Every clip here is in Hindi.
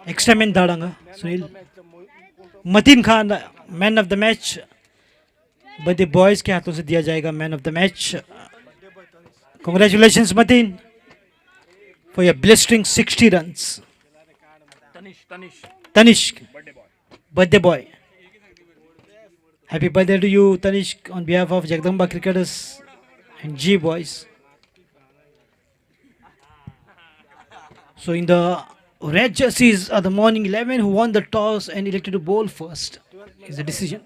Extra man Dadanga, Sunil. Matin Khan, man of the match. But the boys के हाथों से दिया जाएगा man of the match. Congratulations, Matin, for your blistering 60 runs. Tanishk, birthday boy. Happy birthday to you, Tanishk, on behalf of Jagdamba Cricketers and G Boys. So, in the red jerseys are the morning 11 who won the toss and elected to bowl first. Is the decision.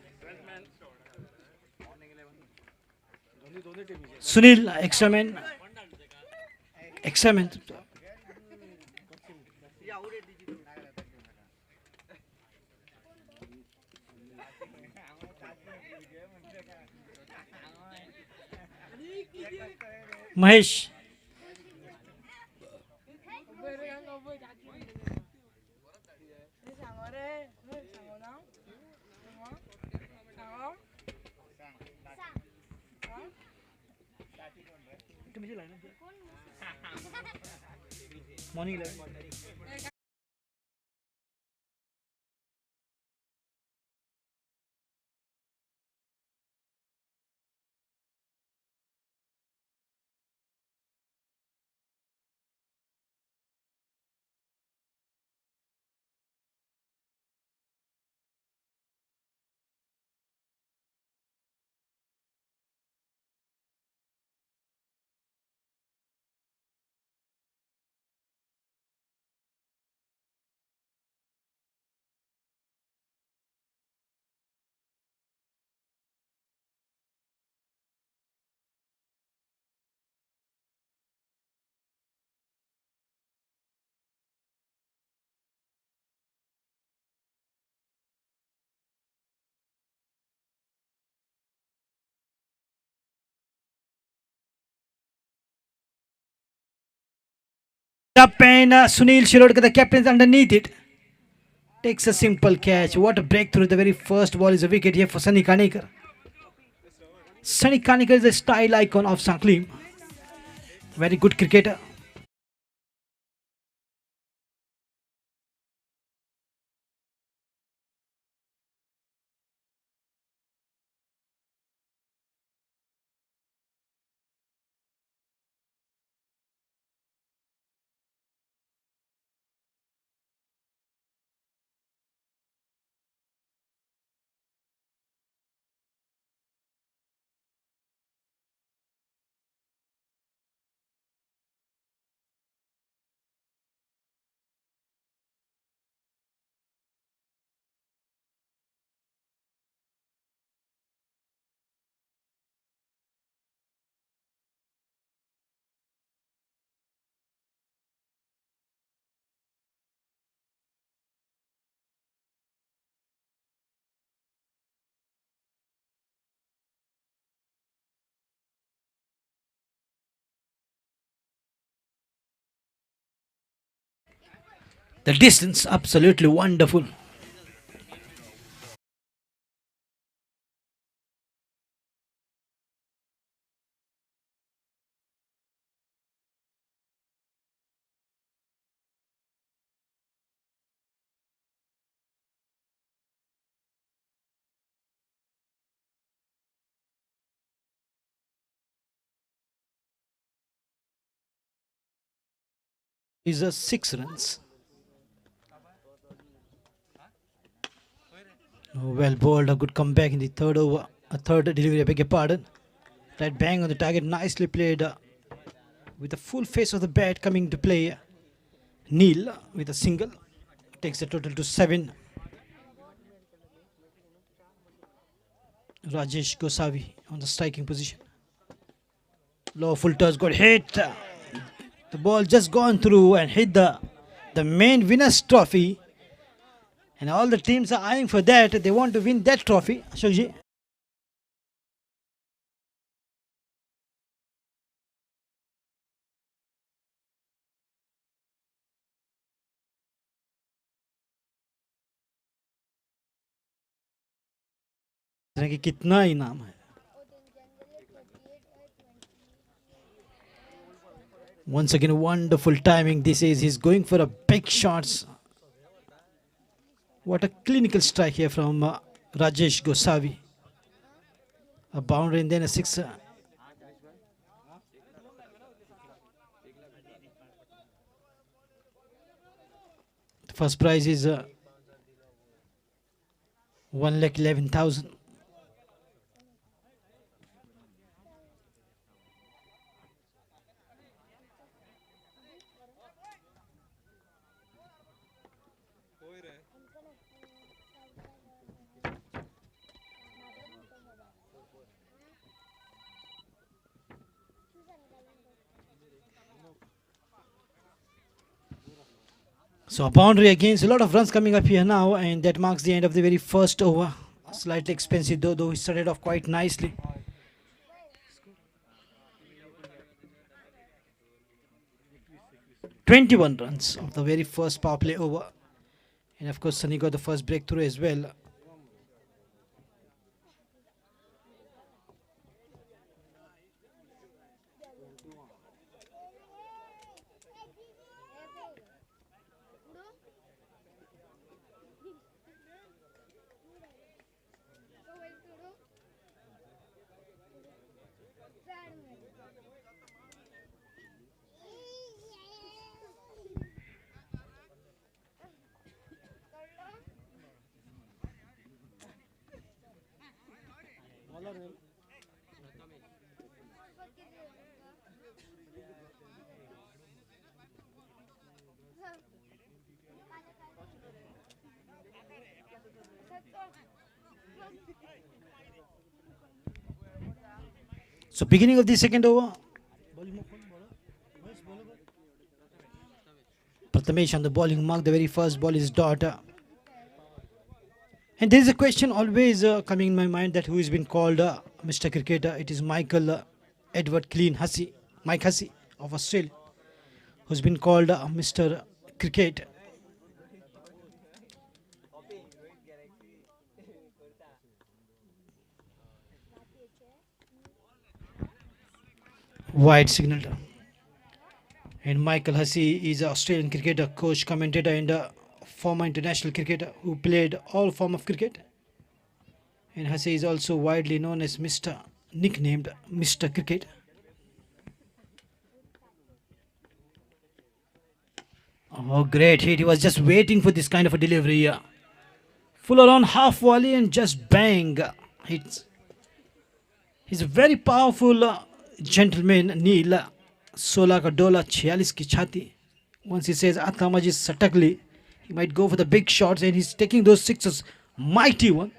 Sunil, extra man. Extra man. Mahesh. Morning 11. Up and Sunil Shirodkar, the captain, is underneath it. Takes a simple catch. What a breakthrough. The very first ball is a wicket here for Sunny Kanikar. Sunny Kanikar is a style icon of Sanklim. Very good cricketer. The distance, absolutely wonderful. Is a 6 runs. Oh, well bowled, a good comeback in the third over. A third delivery, I beg your pardon. Right bang on the target, nicely played with the full face of the bat coming to play. Neil with a single takes the total to 7. Rajesh Gosavi on the striking position. Low full toss got hit. The ball just gone through and hit the main winners trophy. And all the teams are eyeing for that. They want to win that trophy. Ashokji. कि कितना इनाम है. Once again, wonderful timing. This is he's going for a big shots. What a clinical strike here from Rajesh Gosavi. A boundary and then a sixer. The first prize is 1,11,000. So a boundary against a lot of runs coming up here now, and that marks the end of the very first over. Slightly expensive though he started off quite nicely. "21 runs of the very first power play over, and of course Sunny got the first breakthrough as well. So beginning of the second over, Prathamesh on the bowling mark. The very first ball is dot. And there is a question always coming in my mind, that who has been called Mr. Cricketer. It is Michael Edward Clean Hussey, Mike Hussey of Australia, who's been called Mr. Cricket. Wide signal. And Michael Hussey is an Australian cricketer, coach, commentator, and a former international cricketer who played all form of cricket. And Hussey is also widely known as nicknamed Mr. Cricket. Oh, great hit. He was just waiting for this kind of a delivery. Full around half volley and just bang. He's a very powerful gentleman, Neil. 16 ka dola, 46 ki chhati. Once he says Atamaji Satakli, he might go for the big shots, and he's taking those sixes, mighty one.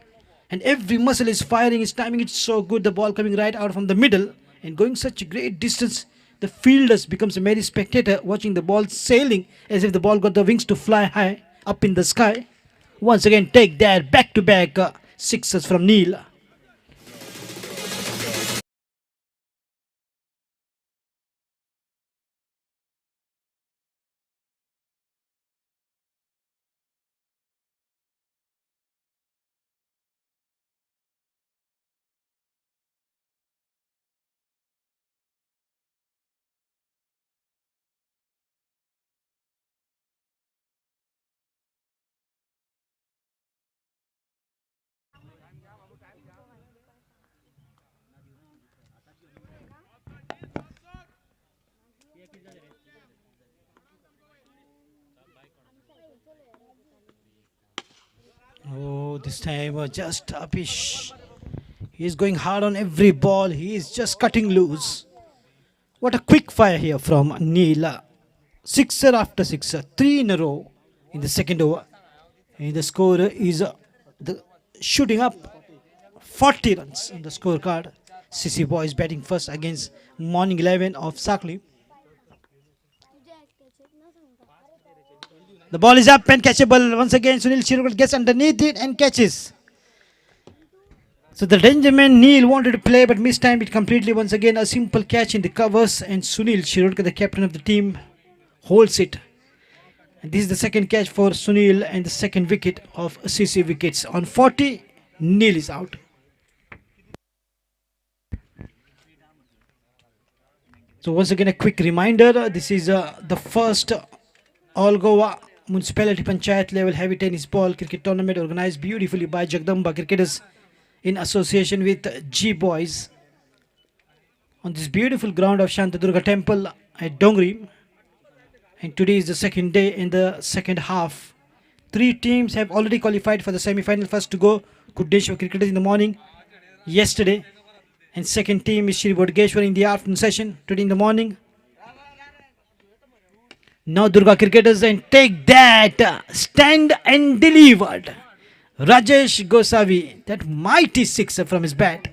And every muscle is firing, his timing is so good, the ball coming right out from the middle and going such a great distance. The fielders becomes a merry spectator watching the ball sailing as if the ball got the wings to fly high up in the sky. Once again, take that back-to-back sixes from Neil. Oh, this time just Apish. He is going hard on every ball. He is just cutting loose. What a quick fire here from Neela. Sixer after sixer, 3 in a row in the second over. And the score is shooting up 40 runs on the scorecard. CC Boys batting first against Morning 11 of Sakli. The ball is up and catchable. Once again, Sunil Shirokar gets underneath it and catches. So the Dangerman Neil wanted to play but mistimed it completely. Once again, a simple catch in the covers, and Sunil Shirokar, the captain of the team, holds it. And this is the second catch for Sunil and the second wicket of CC wickets. On 40, Neil is out. So once again, a quick reminder, this is the first All Goa municipality panchayat level heavy tennis ball cricket tournament organized beautifully by Jagdamba cricketers in association with G Boys on this beautiful ground of Shantadurga temple at Dongri. And today is the second day in the second half. Three teams have already qualified for the semi-final. First to go, Kudeshwar cricketers in the morning yesterday, and second team is Shri Bodgeshwar in the afternoon session today in the morning. Now Durga cricketers and take that, stand and delivered. Rajesh Gosavi, that mighty sixer from his bat.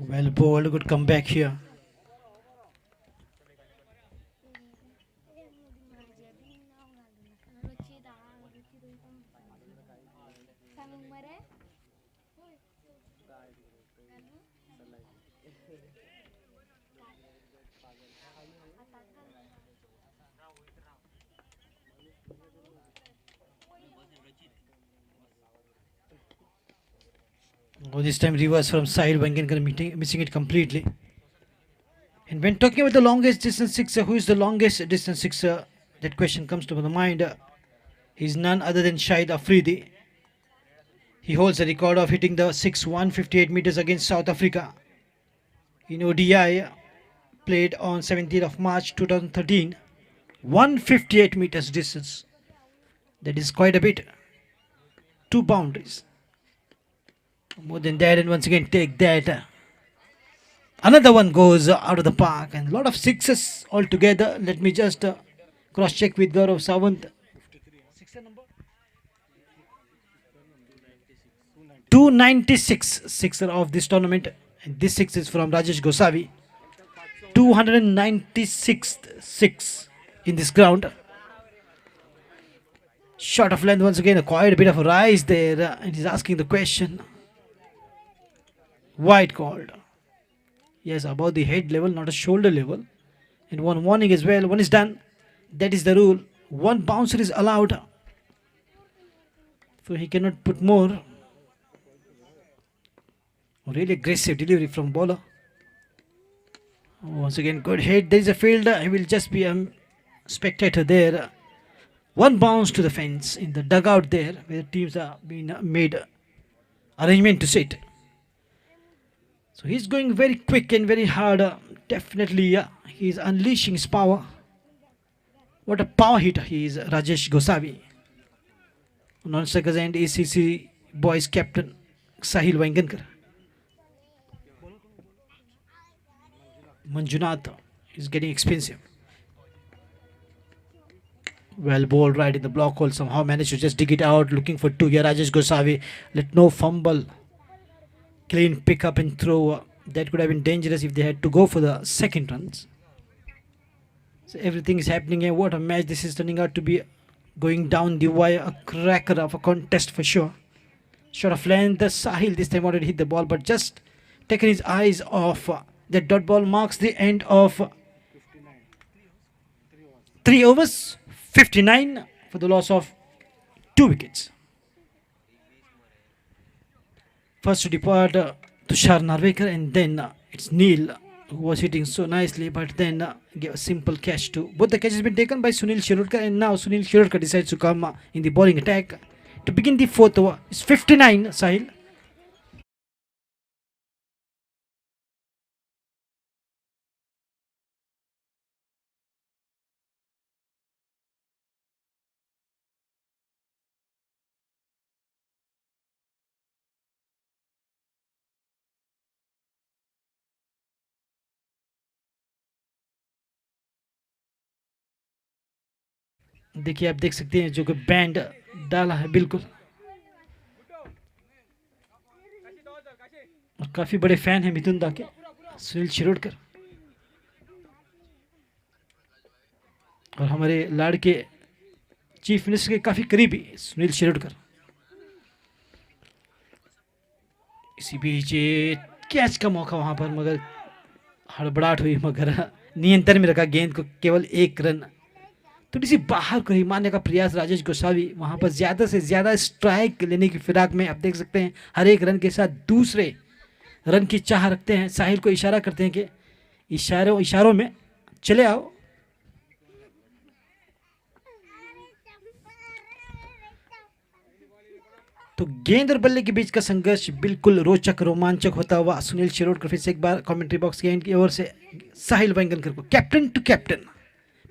Well bowled, good comeback here. Oh, this time reverse from side, Wangankar missing it completely. And when talking about the longest distance sixer, who is the longest distance sixer? That question comes to the mind. He's none other than Shahid Afridi. He holds the record of hitting the 158 meters against South Africa in ODI played on 17th of March 2013. 158 meters distance. That is quite a bit. Two boundaries. More than that, and once again take that. Another one goes out of the park, and a lot of sixes altogether. Let me just cross check with Gaurav Sawant. 296 sixer of this tournament, and this six is from Rajesh Gosavi. 296th six in this ground. Short of length once again, quite a bit of a rise there, and he's asking the question. Wide called. Yes, above the head level, not a shoulder level. And one warning as well. One is done. That is the rule. One bouncer is allowed. So he cannot put more. Really aggressive delivery from bowler. Once again, good hit. There is a fielder. He will just be a spectator there. One bounce to the fence in the dugout there, where teams are being made arrangement to sit. So he's going very quick and very hard. Definitely, he's unleashing his power. What a power hitter he is, Rajesh Gosavi. On second end, ACC boys captain Sahil Wangankar. Manjunath is getting expensive. Well bowled right in the block hole. Somehow managed to just dig it out. Looking for two here. Rajesh Gosavi. Let no fumble. Clean pick up and throw. That could have been dangerous if they had to go for the second runs. So everything is happening here. What a match this is turning out to be. Going down the wire. A cracker of a contest for sure. Short of length. Sahil this time wanted to hit the ball, but just taken his eyes off. That dot ball marks the end of 3 overs. 59 for the loss of 2 wickets. First to depart Tushar Narvekar, and then it's Neil who was hitting so nicely, but then gave a simple catch to both. The catch has been taken by Sunil Shirudkar, and now Sunil Shirudkar decides to come in the bowling attack to begin the fourth over. It's 59, Sahil. देखिए, आप देख सकते हैं जो कि बैंड डाला है बिल्कुल, और काफी बड़े फैन हैं मिथुन दा के सुनील शिरोडकर, और हमारे लाड़के चीफ मिनिस्टर के काफी करीबी सुनील शिरोडकर। इसी बीच कैच का मौका वहां पर, मगर हड़बड़ाहट हुई, मगर नियंत्रण में रखा गेंद को, केवल 1 रन। थोड़ी सी बाहर को ही मारने का प्रयास राजेश गोसावी, वहां पर ज्यादा से ज्यादा स्ट्राइक लेने की फिराक में। आप देख सकते हैं हर एक रन के साथ दूसरे रन की चाह रखते हैं। साहिल को इशारा करते हैं कि इशारों में चले आओ। तो गेंद और बल्ले के बीच का संघर्ष बिल्कुल रोचक रोमांचक होता हुआ। सुनील शिरोडकर फिर से एक बार कमेंट्री बॉक्स गेंद की ओर से साहिल वेंगनकर को, कैप्टन टू कैप्टन,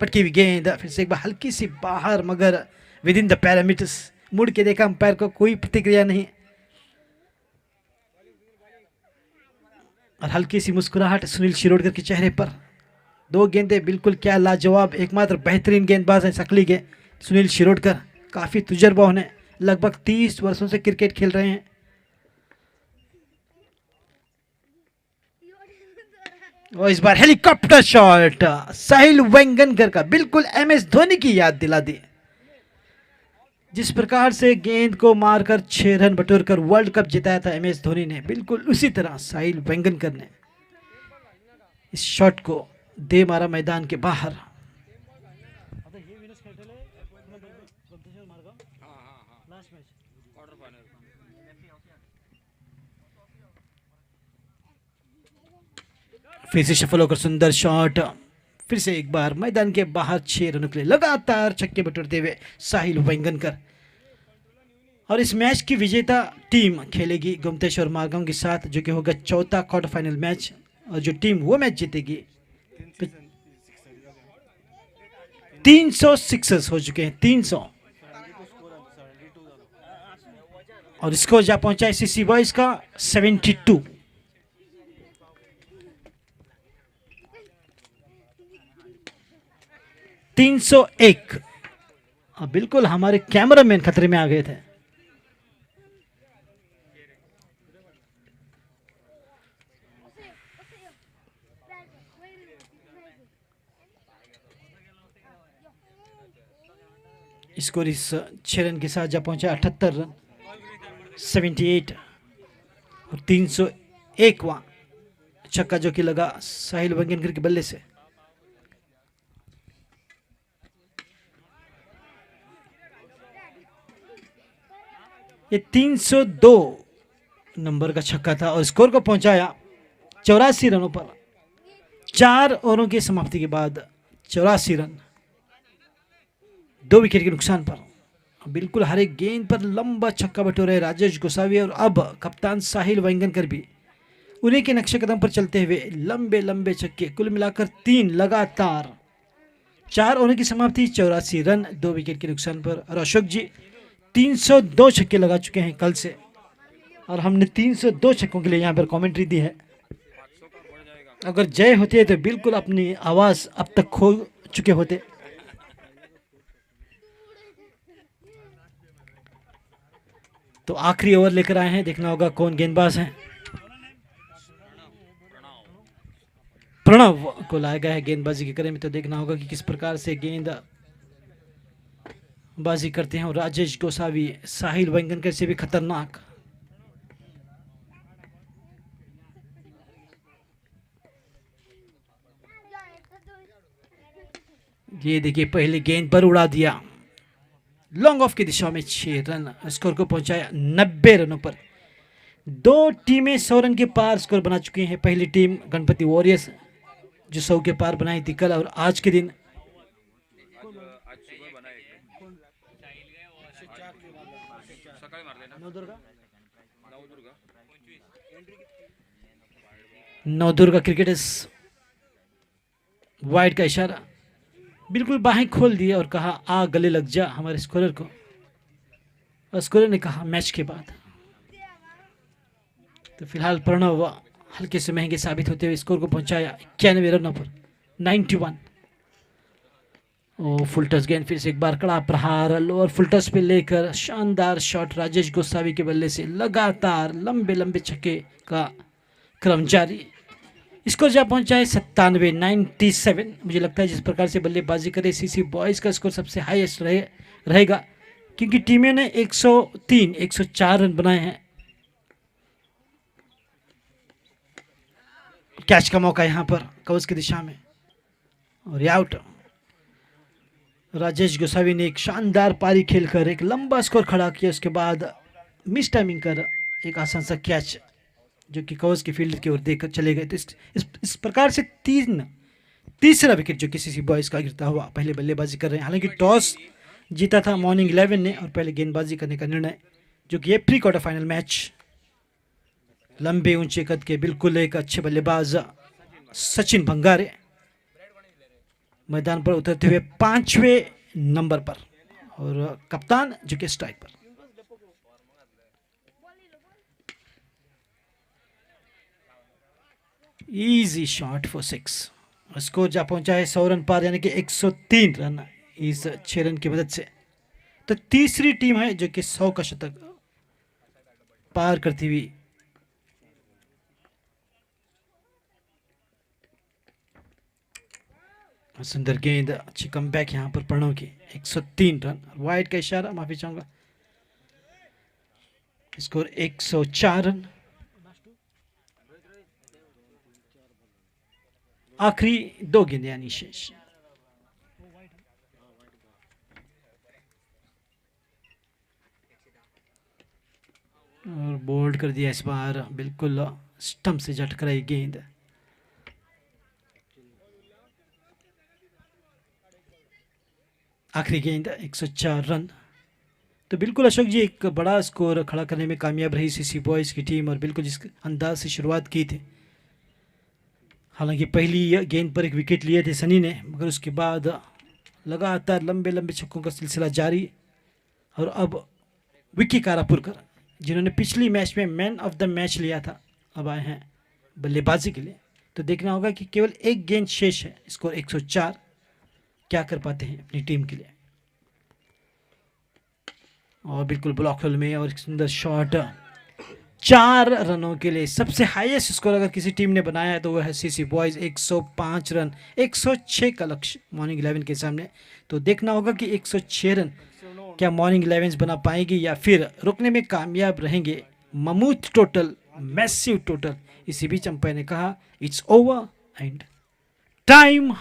पटकी हुई गेंद फिर से एक बार हल्की सी बाहर, मगर विद इन द पैरामीटर्स। मुड़ के देखा अंपायर को, कोई प्रतिक्रिया नहीं, और हल्की सी मुस्कुराहट सुनील शिरोडकर के चेहरे पर। 2 गेंदें बिल्कुल क्या लाजवाब, एकमात्र बेहतरीन गेंदबाज है सकली के सुनील शिरोडकर। काफी तजुर्बा होने, लगभग 30 वर्षों से क्रिकेट खेल रहे हैं। और इस बार हेलीकॉप्टर शॉट साहिल वेंगनकर का, बिल्कुल MS धोनी की याद दिला दी। जिस प्रकार से गेंद को मारकर 6 रन बटोरकर वर्ल्ड कप जिताया था MS धोनी ने, बिल्कुल उसी तरह साहिल वेंगनकर ने इस शॉट को दे मारा मैदान के बाहर। फिर से सफल होकर सुंदर शॉट, फिर से एक बार मैदान के बाहर 6 रनों के लिए लगातार छक्के बटोरते हुए साहिल वेंगनकर। और इस मैच की विजेता टीम खेलेगी गोमतेश्वर और मारगांव के साथ, जो कि होगा चौथा क्वार्टर फाइनल मैच। और जो टीम वो मैच जीतेगी, 300 सिक्सर्स हो चुके हैं, 300। और स्कोर जा पहुंचा SCC बॉयज का 72। बिल्कुल हमारे कैमरामैन खतरे में आ गए थे। स्कोर इस 6 रन के साथ जा पहुंचा 78 रन, 78। और 301वां छक्का जो कि लगा साहिल वेंगनकर के बल्ले से। ये 302 नंबर का छक्का था, और स्कोर को पहुंचाया 84 रनों पर। 4 ओवरों की समाप्ति के बाद 84 रन, 2 विकेट के नुकसान पर। बिल्कुल हर एक गेंद पर लंबा छक्का बटोरे राजेश गोसावी, और अब कप्तान साहिल वेंगनकर भी उन्हीं के नक्शे कदम पर चलते हुए लंबे लंबे छक्के, कुल मिलाकर 3 लगातार। 4 ओवर की समाप्ति, 84 रन, 2 विकेट के नुकसान पर। और अशोक जी 302 छक्के लगा चुके हैं कल से, और हमने 302 छक्कों के लिए यहाँ पर कमेंट्री दी है। अगर जय होती है तो बिल्कुल अपनी आवाज अब तक खो चुके होते। तो आखिरी ओवर लेकर आए हैं, देखना होगा कौन गेंदबाज हैं। प्रणव को लाया गया है गेंदबाजी के करे में, तो देखना होगा कि किस प्रकार से गेंदबाजी करते हैं। और राजेश गोसावी साहिल वेंगनकर से भी खतरनाक। ये देखिए पहले गेंद पर उड़ा दिया, लॉन्ग ऑफ की दिशा में 6 रन, स्कोर को पहुंचाया 90 रनों पर। 2 टीमें 100 रन के पार स्कोर बना चुकी हैं। पहली टीम गणपति वॉरियर्स जो 100 के पार बनाई थी कल, और आज के दिन नवदुर्गा क्रिकेटर्स। वाइड का इशारा, बिल्कुल बाहें खोल दिए और कहा आ गले लग जा हमारे स्कोरर को। और स्कोरर ने कहा मैच के बाद। तो फिलहाल प्रणव हल्के से महंगे साबित होते हुए स्कोर को पहुंचाया 91 रनों पर, 91। ओ फुल टच गेंद, फिर से एक बार कड़ा प्रहार लोअर फुल टच पे लेकर शानदार शॉट राजेश गोसावी के बल्ले से, लगातार लंबे लंबे छक्के का क्रम जारी। स्कोर जहाँ पहुंचा है 97-97। मुझे लगता है जिस प्रकार से बल्लेबाजी करे सीसी बॉयज़ का स्कोर सबसे हाईएस्ट रहेगा, क्योंकि टीमें ने 103 104 रन बनाए हैं। कैच का मौका यहाँ पर कवच की दिशा में, और ये आउट। राजेश गोसावी ने एक शानदार पारी खेलकर एक लंबा स्कोर खड़ा किया, उसके बाद मिस टाइमिंग कर एक आसान सा कैच जो कि कवच की फील्ड की ओर देकर चले गए। तो इस प्रकार से तीसरा विकेट जो कि सीसी बॉयज़ का गिरता हुआ। पहले बल्लेबाजी कर रहे हैं, हालांकि टॉस जीता था मॉर्निंग 11 ने और पहले गेंदबाजी करने का निर्णय, जो कि ये प्री क्वार्टर फाइनल मैच। लंबे ऊंचे कद के बिल्कुल एक अच्छे बल्लेबाज सचिन भंगारे मैदान पर उतरते हुए 5वें नंबर पर, और कप्तान जो कि स्ट्राइक पर। Easy shot for 6। स्कोर जा पहुंचा है 100 रन पार, यानी कि 103 रन इस 6 रन की मदद से। तो तीसरी टीम है जो कि 100 का शतक पार करती हुई। सुंदर गेंद, अच्छी कमबैक यहां पर प्रणव की। 103 रन, वाइड का इशारा, माफी चाहूंगा। Score 104 run. आखिरी 2 गेंदें यानी शेष। और बोल्ड कर दिया इस बार, बिल्कुल स्टंप से जा टकराई गेंद। आखिरी गेंद, 104 रन। तो बिल्कुल अशोक जी एक बड़ा स्कोर खड़ा करने में कामयाब रही सीसी बॉयज़ की टीम, और बिल्कुल जिस अंदाज से शुरुआत की थी। हालांकि पहली गेंद पर एक विकेट लिए थे सनी ने, मगर उसके बाद लगातार लंबे लंबे छक्कों का सिलसिला जारी। और अब विक्की कारापुरकर, जिन्होंने पिछली मैच में मैन ऑफ द मैच लिया था, अब आए हैं बल्लेबाजी के लिए। तो देखना होगा कि केवल एक गेंद शेष है, स्कोर 104, क्या कर पाते हैं अपनी टीम के लिए। और बिल्कुल ब्लॉक होल में, और एक सुंदर शॉट 4 रनों के लिए। सबसे हाईएस्ट स्कोर अगर किसी टीम ने बनाया है तो वह है सीसी बॉयज़, 105 रन, 106 का लक्ष्य मॉर्निंग 11 के सामने। तो देखना होगा कि 106 रन क्या मॉर्निंग 11 बना पाएंगे या फिर रुकने में कामयाब रहेंगे। ममूथ टोटल, मैसिव टोटल। इसी बीच अंपायर ने कहा इट्स ओवर एंड टाइम।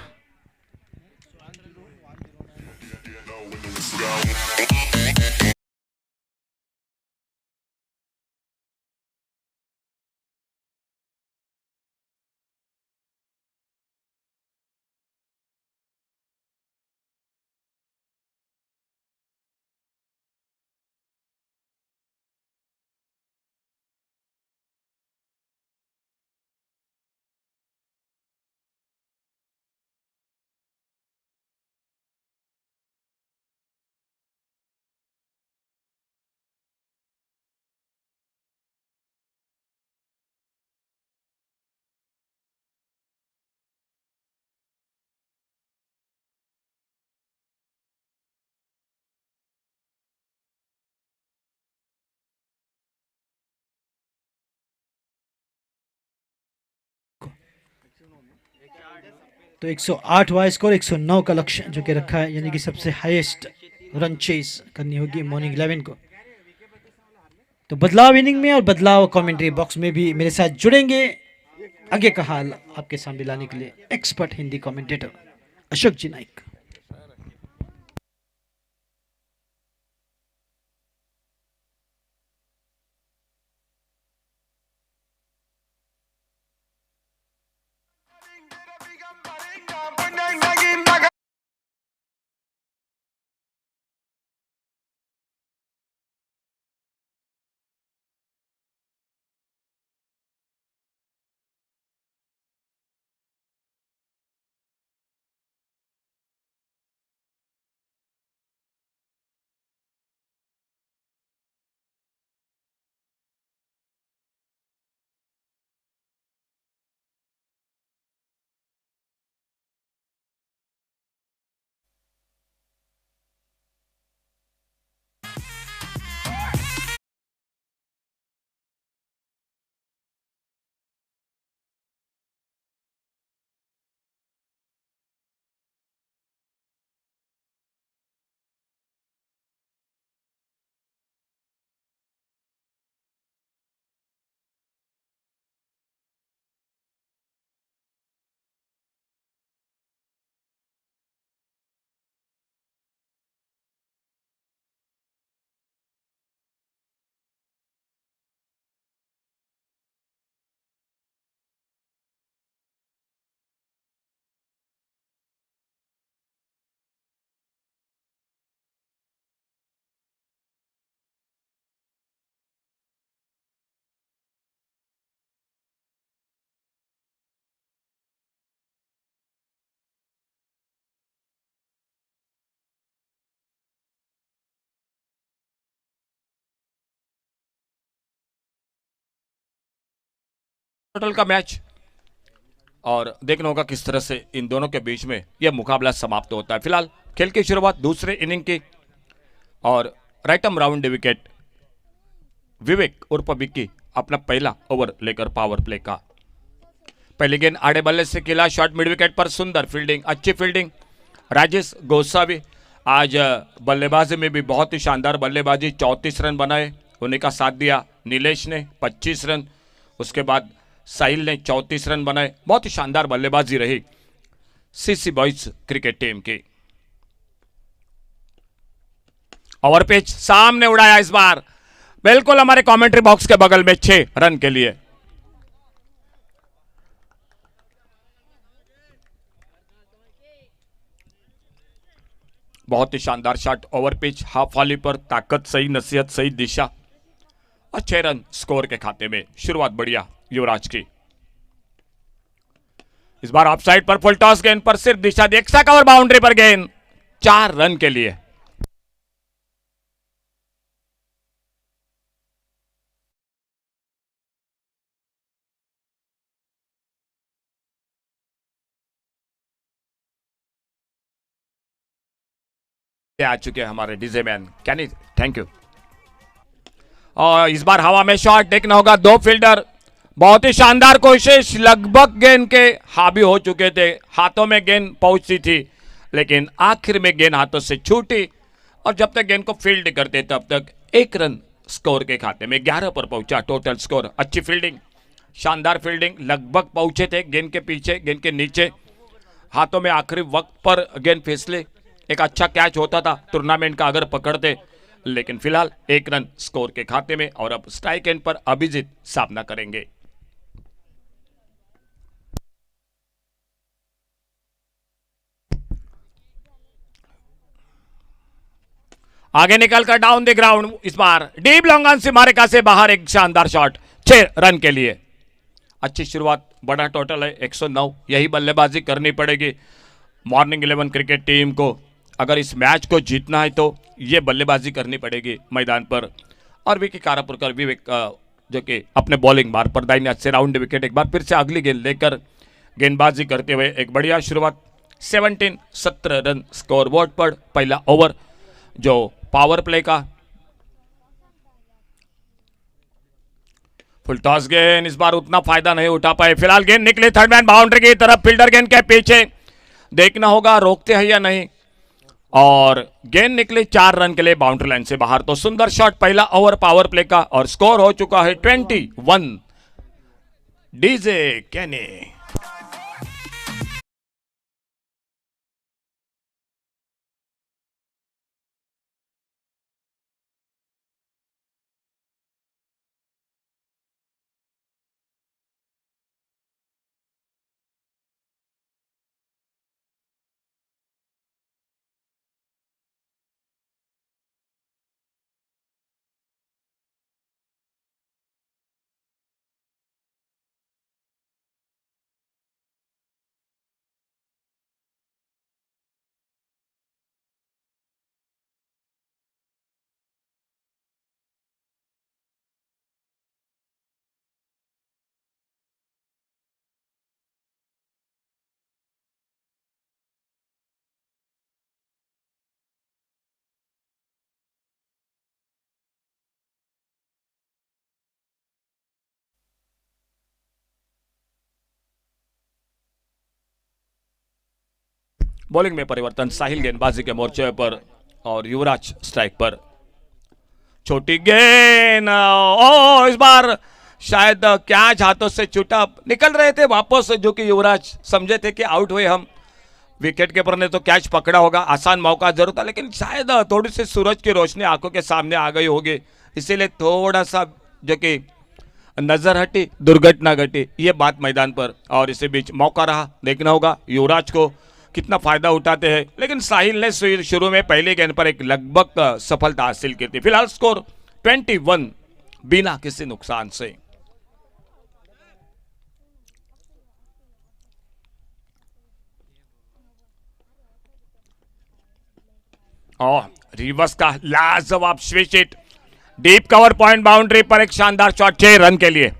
तो 108वां स्कोर, 109 का लक्ष्य जो कि रखा है, यानी कि सबसे हाईएस्ट रन चेस करनी होगी मॉर्निंग 11 को। तो बदलाव इनिंग में और बदलाव कमेंट्री बॉक्स में भी मेरे साथ जुड़ेंगे। आगे का हाल आपके सामने लाने के लिए एक्सपर्ट हिंदी कमेंटेटर अशोक जी नाइक। टोटल का मैच और देखना होगा किस तरह से इन दोनों के बीच में यह मुकाबला समाप्त होता है। फिलहाल खेल की शुरुआत दूसरे इनिंग की और राइटम राउंड विकेट विवेक उर्फ विक्की अपना पहला ओवर लेकर पावर प्ले का। पहली गेंद आड़े बल्ले से खेला, शॉट मिड विकेट पर, सुंदर फील्डिंग, अच्छी फील्डिंग राजेश गोसावी। आज बल्लेबाजी में भी बहुत ही शानदार बल्लेबाजी, 34 रन बनाए, उन्हीं का साथ दिया नीलेश ने 25 रन, उसके बाद साहिल ने 34 रन बनाए। बहुत ही शानदार बल्लेबाजी रही सीसी बॉयज क्रिकेट टीम की। ओवर पिच सामने उड़ाया इस बार, बिल्कुल हमारे कमेंट्री बॉक्स के बगल में, 6 रन के लिए। बहुत ही शानदार शॉट, ओवर पिच, हाफ वाली पर, ताकत सही, नसीहत सही, दिशा और 6 रन स्कोर के खाते में। शुरुआत बढ़िया युवराज की। इस बार ऑफ साइड पर फुल टॉस गेंद पर सिर्फ दिशा दीक्षा का और बाउंड्री पर गेंद, 4 रन के लिए। आ चुके हैं हमारे DJ man Kenny, thank you. और इस बार हवा में शॉट, देखना होगा 2 फील्डर, बहुत ही शानदार कोशिश, लगभग गेंद के हावी हो चुके थे, हाथों में गेंद पहुंचती थी लेकिन आखिर में गेंद हाथों से छूटी और जब तक गेंद को फील्ड करते तब तक 1 रन स्कोर के खाते में, 11 पर पहुंचा टोटल स्कोर। अच्छी फील्डिंग, शानदार फील्डिंग, लगभग पहुंचे थे गेंद के पीछे, गेंद के नीचे, हाथों में आखिरी वक्त पर गेंद फिसले। एक अच्छा कैच होता था टूर्नामेंट का अगर पकड़ते, लेकिन फिलहाल 1 रन स्कोर के खाते में। और अब स्ट्राइक एंड पर अभिजीत सामना करेंगे। आगे निकलकर डाउन द ग्राउंड, इस बार डीप लॉन्ग ऑन से मारेका से बाहर एक शानदार शॉट, 6 रन के लिए। अच्छी शुरुआत, बड़ा टोटल है 109, यही बल्लेबाजी करनी पड़ेगी मॉर्निंग 11 क्रिकेट टीम को। अगर इस मैच को जीतना है तो ये बल्लेबाजी करनी पड़ेगी मैदान पर। और विकी कारापुरकर विवेक जो कि अपने बॉलिंग बार पर दाहिने हाथ से राउंड विकेट, एक बार फिर से अगली गेंद लेकर गेंदबाजी करते हुए एक बढ़िया शुरुआत। 17 रन स्कोर बोर्ड पर पहला ओवर जो पावर प्ले का। फुल टॉस गेंद, इस बार उतना फायदा नहीं उठा पाए। फिलहाल गेंद निकली थर्ड मैन बाउंड्री की तरफ, फील्डर गेंद के पीछे, देखना होगा रोकते हैं या नहीं। और गेंद निकली 4 रन के लिए बाउंड्री लाइन से बाहर। तो सुंदर शॉट पहला ओवर पावर प्ले का और स्कोर हो चुका है 21। डीजे कैनी। बॉलिंग में परिवर्तन, साहिल गेंदबाजी के मोर्चे पर और युवराज स्ट्राइक पर। छोटी गेंद, ओ इस बार शायद कैच हाथों से छूटा, निकल रहे थे वापस, जो कि युवराज समझे थे कि आउट हुए हम। विकेट कीपर ने तो कैच पकड़ा होगा, आसान मौका जरूर था, लेकिन शायद थोड़ी सी सूरज की रोशनी आंखों के सामने आ गई होगी, इसीलिए थोड़ा सा जो कि नजर हटी, दुर्घटना घटी, ये बात मैदान पर। और इसी बीच मौका रहा, देखना होगा युवराज को कितना फायदा उठाते हैं। लेकिन साहिल ने शुरू में पहले गेंद पर एक लगभग सफलता हासिल की थी। फिलहाल स्कोर 21 बिना किसी नुकसान से। और रिवर्स का लाजवाब switch hit, deep cover point boundary पर एक शानदार शॉट, 6 रन के लिए।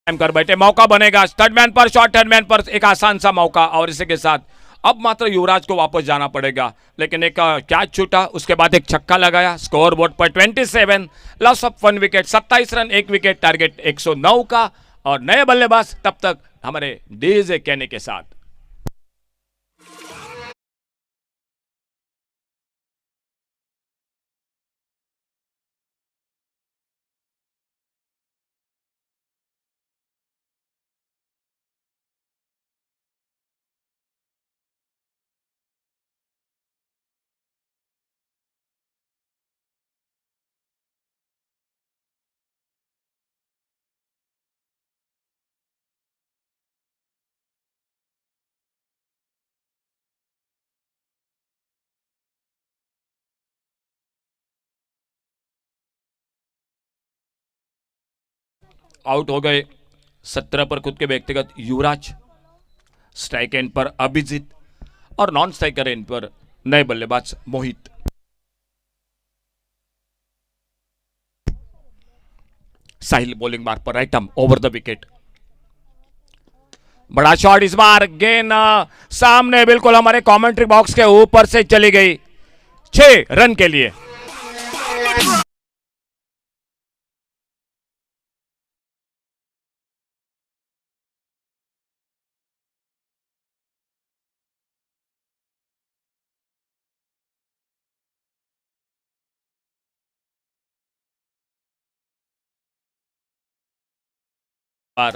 टाइम कर बैठे, मौका बनेगा थर्ड मैन पर, शॉर्ट थर्ड मैन पर एक आसान सा मौका, और इसी के साथ अब मात्र युवराज को वापस जाना पड़ेगा। लेकिन एक कैच छूटा, उसके बाद एक छक्का लगाया। स्कोर बोर्ड पर 27, loss of 1 wicket, 27 run 1 wicket, target 109 का। और नए बल्लेबाज तब तक हमारे डीजे केनी के साथ। आउट हो गए 17 पर खुद के व्यक्तिगत युवराज, स्ट्राइक एंड पर अभिजीत और नॉन स्ट्राइकर एंड पर नए बल्लेबाज मोहित। साहिल बॉलिंग मार्क पर right arm over the wicket, बड़ा शॉट इस बार, गेंद सामने बिल्कुल हमारे कमेंट्री बॉक्स के ऊपर से चली गई, 6 रन के लिए। और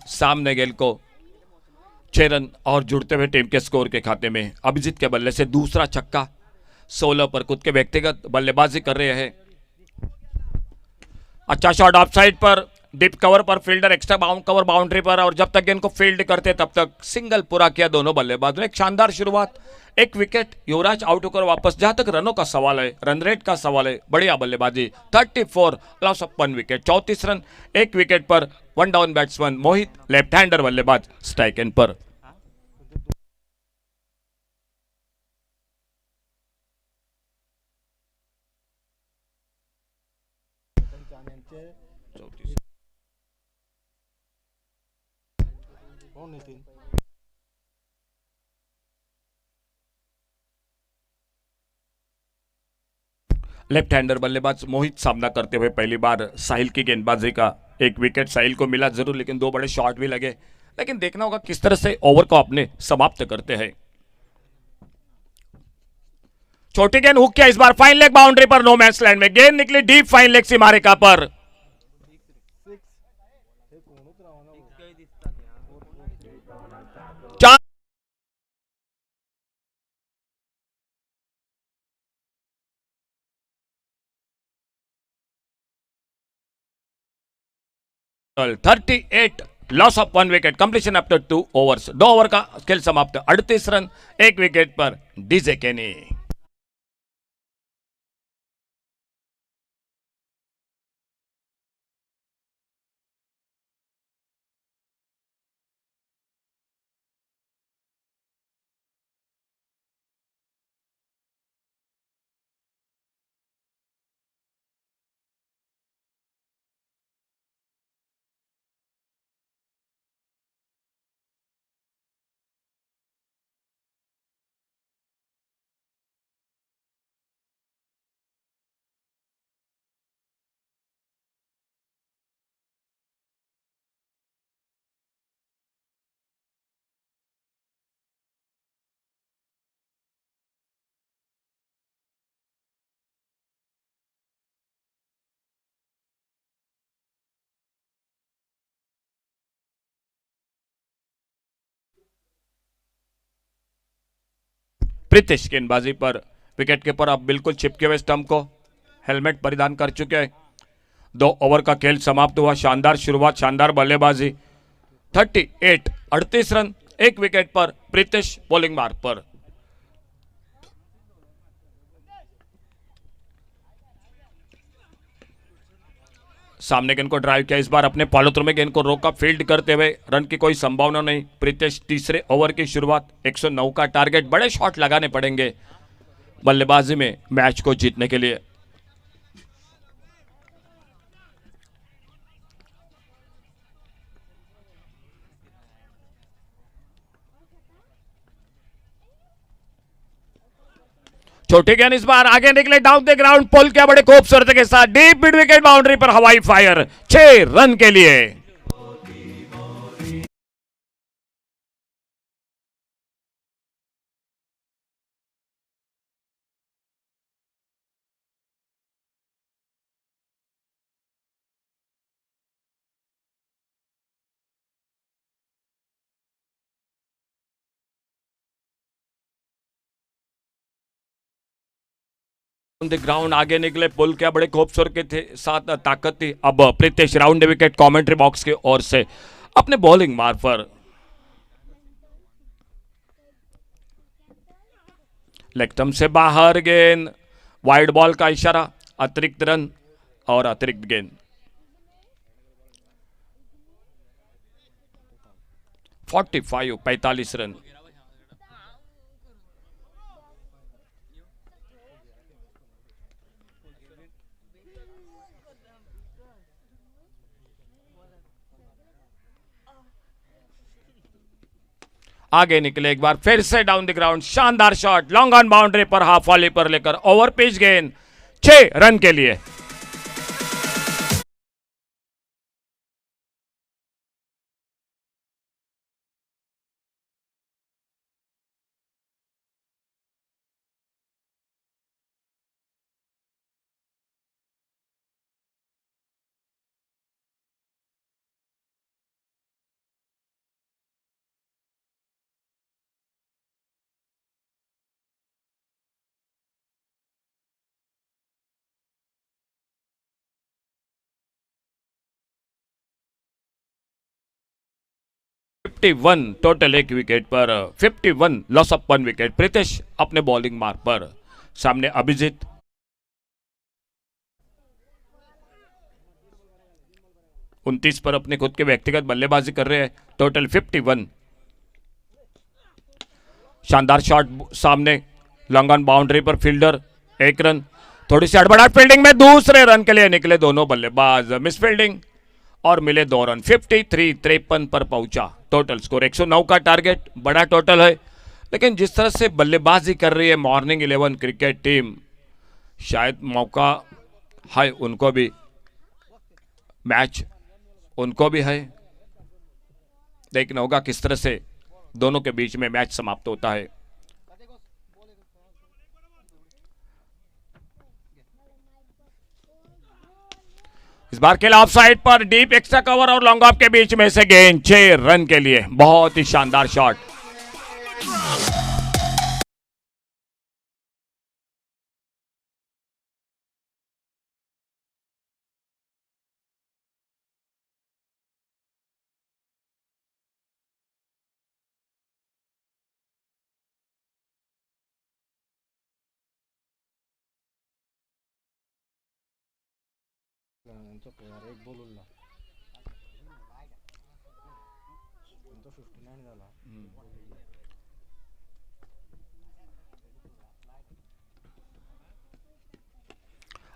सामने गेल को 6 रन और जुड़ते हुए टीम के स्कोर के खाते में। अभिजीत के बल्ले से दूसरा छक्का, 16 पर खुद के व्यक्तिगत बल्लेबाजी कर रहे हैं। अच्छा शॉट ऑफ साइड पर, डीप कवर पर फील्डर एक्स्ट्रा कवर बाउंड्री पर, और जब तक गेंद को फील्ड करते तब तक सिंगल पूरा किया दोनों बल्लेबाजों ने। एक शानदार शुरुआत, 1 विकेट, युवराज आउट होकर वापस। जहां तक रनों का सवाल है, रन रेट का सवाल है, बढ़िया बल्लेबाजी, 34, loss of 1 wicket, 34 run 1 wicket पर। 1 डाउन बैट्समैन मोहित, लेफ्ट हैंडर बल्लेबाज, स्ट्राइक एंड पर। लेफ्ट हैंडर बल्लेबाज मोहित सामना करते हुए पहली बार साहिल की गेंदबाजी का। 1 विकेट साहिल को मिला जरूर, लेकिन 2 बड़े शॉट भी लगे। लेकिन देखना होगा किस तरह से ओवर को अपने समाप्त करते हैं। छोटी गेंद हुक किया इस बार, फाइन लेग बाउंड्री पर, नो मैच लैंड में गेंद निकली डीप फाइन लेग सीमारेखा पर। 38, loss of 1 wicket, completion after 2 overs, 2 over का खेल समाप्त, 38 रन 1 विकेट पर डीजे केनी। प्रीतिश गेंदबाजी पर, विकेट कीपर अब बिल्कुल चिपके हुए स्टंप को, हेलमेट परिधान कर चुके हैं। 2 ओवर का खेल समाप्त हुआ, शानदार शुरुआत, शानदार बल्लेबाजी, 38, 38 रन 1 विकेट पर प्रीतिश बॉलिंग मार्क पर। सामने गेंद को ड्राइव किया इस बार, अपने फॉलो थ्रू में गेंद को रोका, फील्ड करते हुए, रन की कोई संभावना नहीं। प्रीतिश तीसरे ओवर की शुरुआत, 109 का टारगेट, बड़े शॉट लगाने पड़ेंगे बल्लेबाजी में मैच को जीतने के लिए। छोटे गेंद इस बार आगे निकले डाउन द ग्राउंड, पुल किया बड़े खूबसूरत के साथ, डीप मिड विकेट बाउंड्री पर हवाई फायर, 6 रन के लिए। द ग्राउंड आगे निकले, पुल क्या बड़े खूबसूरत के थे साथ ताकत थी। अब Pritesh round wicket commentary box की ओर से अपने बॉलिंग मार्ग पर लेग स्टंप से बाहर गेंद, वाइड बॉल का इशारा, अतिरिक्त रन और अतिरिक्त गेंद। 45 रन। आगे निकले एक बार फिर से डाउन द ग्राउंड, शानदार शॉट, लॉन्ग ऑन बाउंड्री पर हाफ वॉली पर लेकर ओवर पिच गेंद, 6 रन के लिए। वन टोटल एक विकेट पर, 51 लॉस ऑफ 1 विकेट। प्रीतेश अपने बॉलिंग मार्ग पर, सामने अभिजीत। उनतीस पर अपने खुद के व्यक्तिगत बल्लेबाजी कर रहे हैं, टोटल 51। शानदार शॉट सामने, लॉन्ग ऑन बाउंड्री पर फील्डर, 1 रन। थोड़ी सी हड़बड़ाहट फील्डिंग में, दूसरे रन के लिए निकले दोनों बल्लेबाज, मिस फील्डिंग और मिले 2 रन। 53 पर पहुंचा। टोटल स्कोर 109 का टारगेट, बड़ा टोटल है, लेकिन जिस तरह से बल्लेबाजी कर रही है मॉर्निंग 11 क्रिकेट टीम, शायद मौका है उनको भी, मैच उनको भी है। देखना होगा किस तरह से दोनों के बीच में मैच समाप्त होता है। इस बार के लिए ऑफ साइड पर डीप एक्स्ट्रा कवर और लॉन्ग ऑफ के बीच में से गेंद, 6 रन के लिए। बहुत ही शानदार शॉट।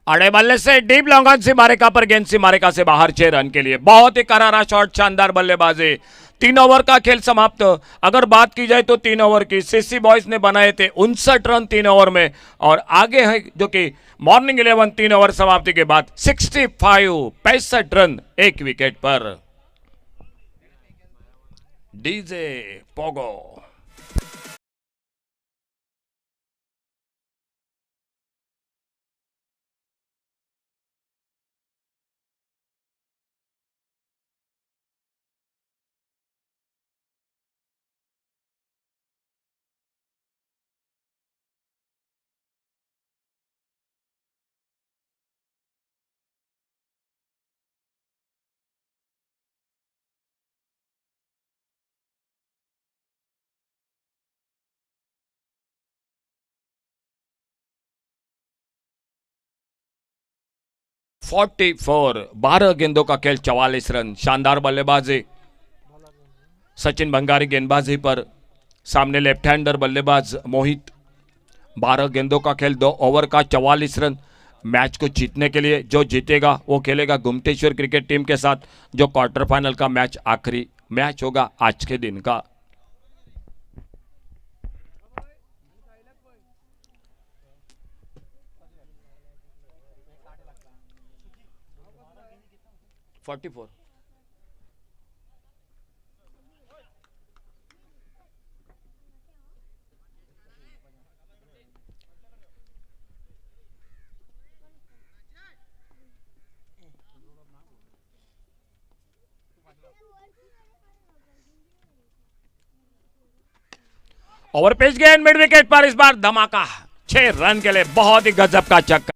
अड़े बल्ले से डीप लॉन्ग ऑन सिमारिका पर गेंद, सिमारिका से बाहर, 6 रन के लिए। बहुत ही करारा शॉट, शानदार बल्लेबाजी। 3 ओवर का खेल समाप्त। अगर बात की जाए तो 3 ओवर की सीसी बॉयज ने बनाए थे 59 रन 3 ओवर में, और आगे है जो कि मॉर्निंग 11 3 ओवर समाप्ति के बाद 65 रन 1 विकेट पर। DJ Pogo. फोर्टी 12 गेंदों का खेल, 44 रन। शानदार बल्लेबाजी सचिन बंगारी गेंदबाजी पर, सामने लेफ्ट हैंडर बल्लेबाज मोहित। 12 गेंदों का खेल, 2 ओवर का, 44 रन। मैच को जीतने के लिए जो जीतेगा वो खेलेगा गुमटेश्वर क्रिकेट टीम के साथ, जो क्वार्टर फाइनल का मैच आखिरी मैच होगा आज के दिन का। 44। ओवर पिच गेंद मिड विकेट पर, इस बार धमाका 6 रन के लिए, बहुत ही गजब का छक्का।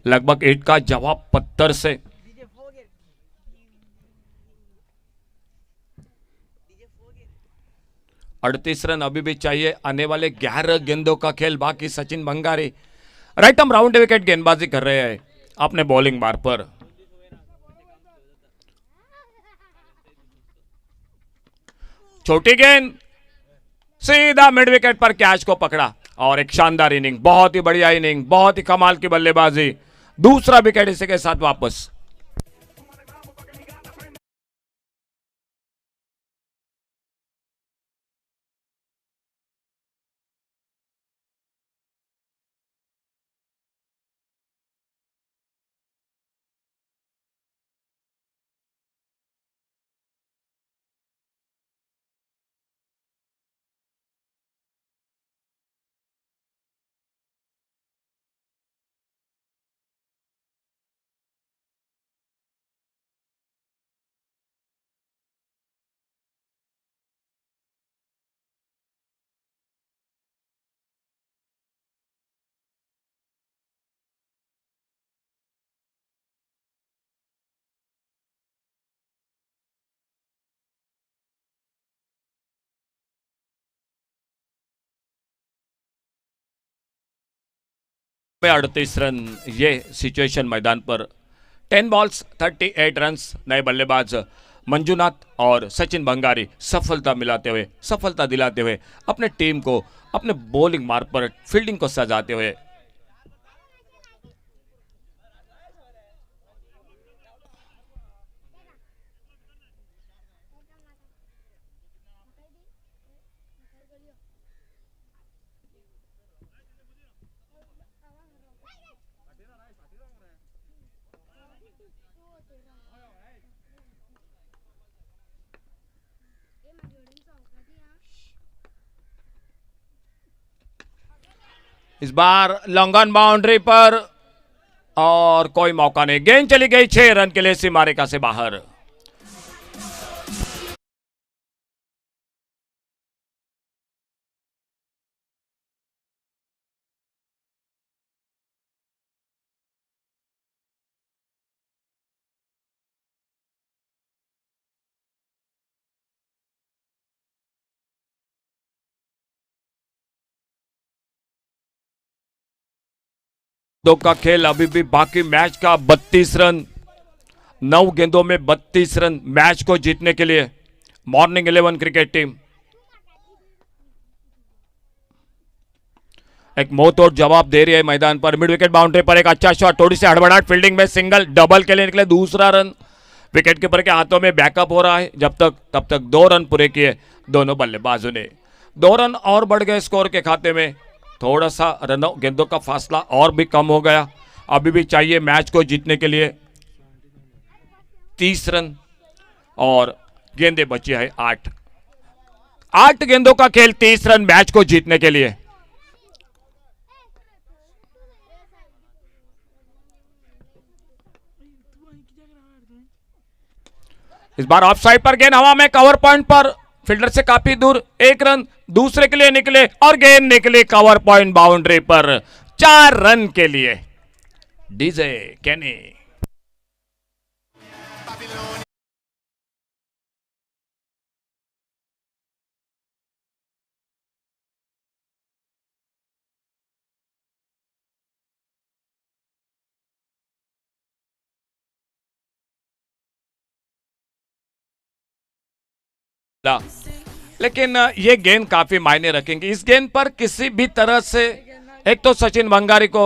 लगभग 8 का जवाब पत्थर से। अड़तीस रन अभी भी चाहिए, आने वाले 11 गेंदों का खेल बाकी। Sachin Bangari right arm round wicket गेंदबाजी कर रहे हैं अपने बॉलिंग मार पर। छोटी गेंद सीधा मिड विकेट पर, कैच को पकड़ा और एक शानदार इनिंग, बहुत ही बढ़िया इनिंग, बहुत ही कमाल की बल्लेबाजी। दूसरा विकेट इसी के साथ वापस। में 38 रन ये सिचुएशन मैदान पर। 10 बॉल्स 38 रन। नए बल्लेबाज मंजुनाथ और सचिन बंगारी सफलता दिलाते हुए अपने टीम को अपने बॉलिंग मार्ग पर फील्डिंग को सजाते हुए। इस बार लॉन्ग ऑन बाउंड्री पर और कोई मौका नहीं, गेंद चली गई 6 रन के लिए सीमारेखा से बाहर। दो का खेल अभी भी बाकी, मैच का 32 रन, 9 गेंदों में 32 रन मैच को जीतने के लिए मॉर्निंग 11 क्रिकेट टीम। एक मुंहतोड़ जवाब दे रही है मैदान पर। मिड विकेट बाउंड्री पर एक अच्छा शॉट, थोड़ी सी हड़बड़ाहट फील्डिंग में, सिंगल डबल के लिए निकले, दूसरा रन। विकेट कीपर के हाथों में बैकअप हो रहा है तब तक 2 रन पूरे किए दोनों बल्लेबाजों ने। 2 रन और बढ़ गए स्कोर के खाते में। थोड़ा सा रनों गेंदों का फासला और भी कम हो गया। अभी भी चाहिए मैच को जीतने के लिए 30 रन और गेंदें बची है 8 गेंदों का खेल, 30 रन मैच को जीतने के लिए। इस बार ऑफ साइड पर गेंद हवा में, कवर पॉइंट पर, फील्डर से काफी दूर, 1 रन दूसरे के लिए निकले और गेंद निकली कवर पॉइंट बाउंड्री पर 4 रन के लिए। डीजे कैनी। लेकिन ये गेंद काफी मायने रखेंगे। इस गेंद पर किसी भी तरह से एक तो सचिन बंगारी को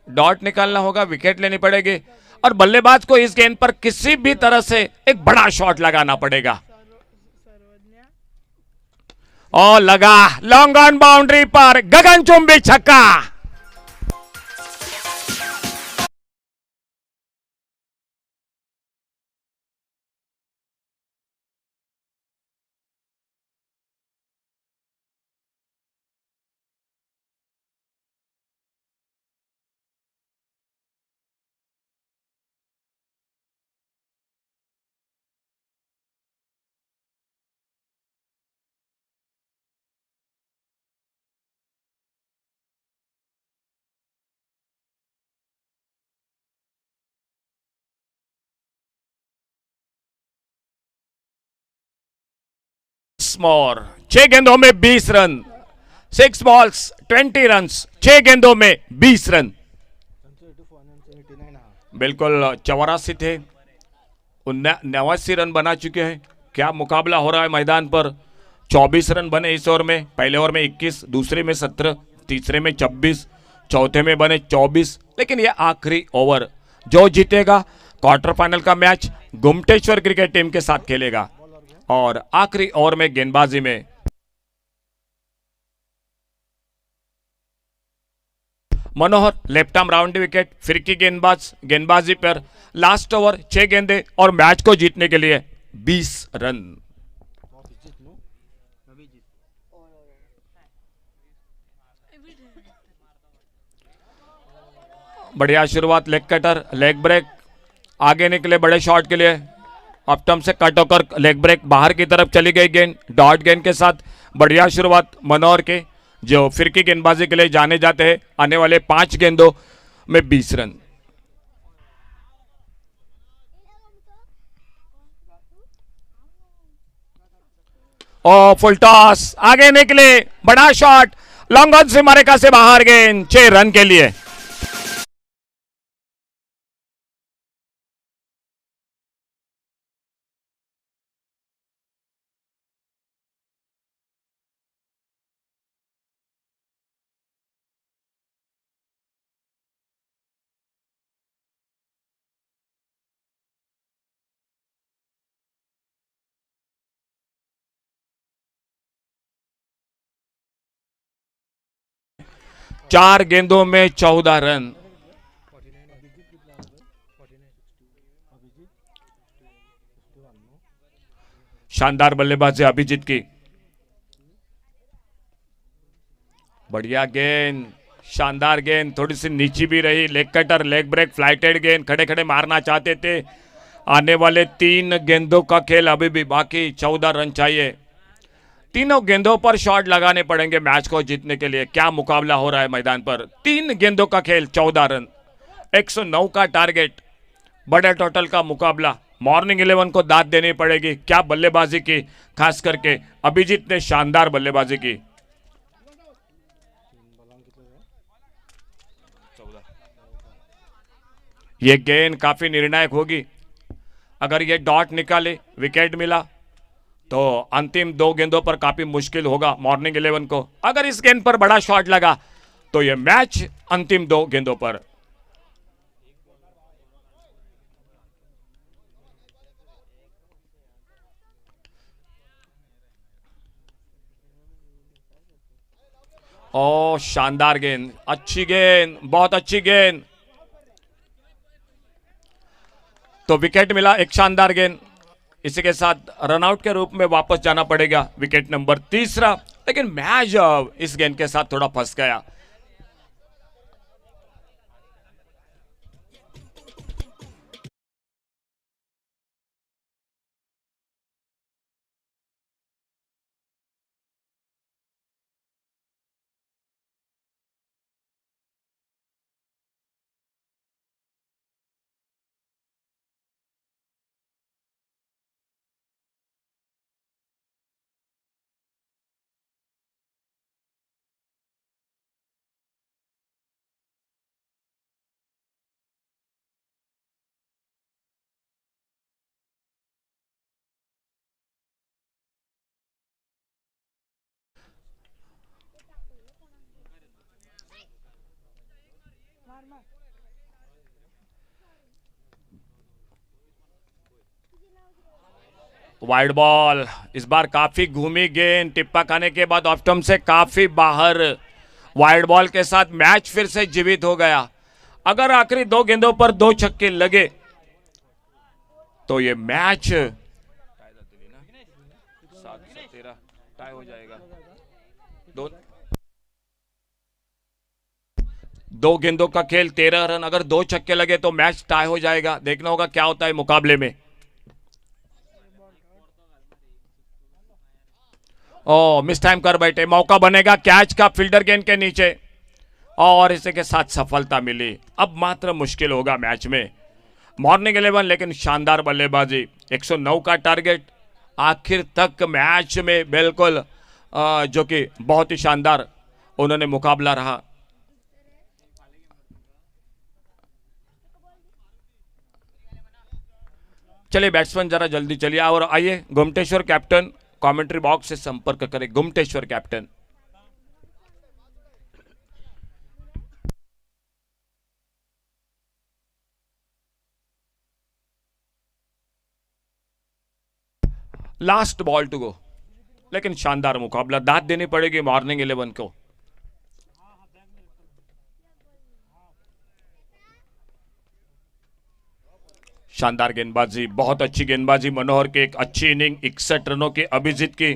डॉट निकालना होगा, विकेट लेनी पड़ेगी, और बल्लेबाज को इस गेंद पर किसी भी तरह से एक बड़ा शॉट लगाना पड़ेगा। और लगा लॉन्ग ऑन बाउंड्री पर, गगनचुंबी छक्का। मोर 6 गेंदों में 20 रन, 6 बॉल्स 20 रन, 6 गेंदों में 20 रन। बिल्कुल 84 थे, 89 रन बना चुके हैं। क्या मुकाबला हो रहा है मैदान पर। 24 रन बने इस ओवर में। पहले ओवर में 21, दूसरे में 17, तीसरे में 26, चौथे में बने 24। लेकिन यह आखिरी ओवर, जो जीतेगा क्वार्टर फाइनल का मैच गुमटेश्वर क्रिकेट टीम के साथ खेलेगा। और आखिरी ओवर में गेंदबाजी में मनोहर लेफ्ट आर्म राउंड विकेट, फिरकी गेंदबाजी पर लास्ट ओवर 6 गेंदे और मैच को जीतने के लिए 20 रन। बढ़िया शुरुआत, लेग कटर, लेग ब्रेक, आगे निकले बड़े शॉट के लिए। अब टर्म से कट होकर लेग ब्रेक बाहर की तरफ चली गई गेंद, डॉट गेंद के साथ। बढ़िया शुरुआत मनोहर के, जो फिरकी गेंदबाजी के लिए जाने जाते हैं। आने वाले 5 गेंदों में 20 रन। ओ फुल टॉस, आगे निकले, बड़ा शॉट, लॉन्ग ऑन से मारेका से बाहर गेंद, 6 रन के लिए। चार गेंदों में 14 रन। शानदार बल्लेबाजी अभिजीत की। बढ़िया गेंद, शानदार गेंद, थोड़ी सी नीची भी रही। Leg cutter, leg break, flighted गेंद, खड़े खड़े मारना चाहते थे। आने वाले 3 गेंदों का खेल अभी भी बाकी, 14 रन चाहिए। तीनों गेंदों पर शॉट लगाने पड़ेंगे मैच को जीतने के लिए। क्या मुकाबला हो रहा है मैदान पर। 3 गेंदों का खेल, 14 रन, 109 का टारगेट, बड़े टोटल का मुकाबला। मॉर्निंग 11 को दाद देनी पड़ेगी। क्या बल्लेबाजी की, खास करके अभिजीत ने शानदार बल्लेबाजी की। यह गेंद काफी निर्णायक होगी। अगर यह डॉट निकाले, विकेट मिला, तो अंतिम 2 गेंदों पर काफी मुश्किल होगा मॉर्निंग 11 को। अगर इस गेंद पर बड़ा शॉट लगा तो यह मैच अंतिम 2 गेंदों पर। ओ शानदार गेंद, अच्छी गेंद, बहुत अच्छी गेंद। तो विकेट मिला, एक शानदार गेंद। इसी के साथ रनआउट के रूप में वापस जाना पड़ेगा, विकेट नंबर 3। लेकिन मैच इस गेंद के साथ थोड़ा फंस गया। वाइड बॉल, इस बार काफी घूमी गेंद, टिप्पा खाने के बाद ऑफ स्टंप से काफी बाहर। वाइड बॉल के साथ मैच फिर से जीवित हो गया। अगर आखिरी 2 गेंदों पर 2 छक्के लगे तो ये मैच 7-13 टाई हो जाएगा। 2 गेंदों का खेल, 13 रन, अगर 2 छक्के लगे तो मैच टाई हो जाएगा। देखना होगा क्या होता है मुकाबले में। ओ, मिस टाइम कर बैठे, मौका बनेगा कैच का फील्डर गेंद के नीचे, और इसी के साथ सफलता मिली। अब मात्र मुश्किल होगा मैच में। मॉर्निंग 11 लेकिन शानदार बल्लेबाजी, 109 का टारगेट आखिर तक मैच में, बिल्कुल जो कि बहुत ही शानदार उन्होंने मुकाबला रहा। चलिए बैट्समैन जरा जल्दी चलिए, और आइए गुमटेश्वर कैप्टन कमेंट्री बॉक्स से संपर्क करें। Gumteshwar captain. Last ball to go, लेकिन शानदार मुकाबला, दाद देनी पड़ेगी मॉर्निंग 11 को। शानदार गेंदबाजी, बहुत अच्छी गेंदबाजी मनोहर की, एक अच्छी इनिंग, 61 रनों की अभिजीत की।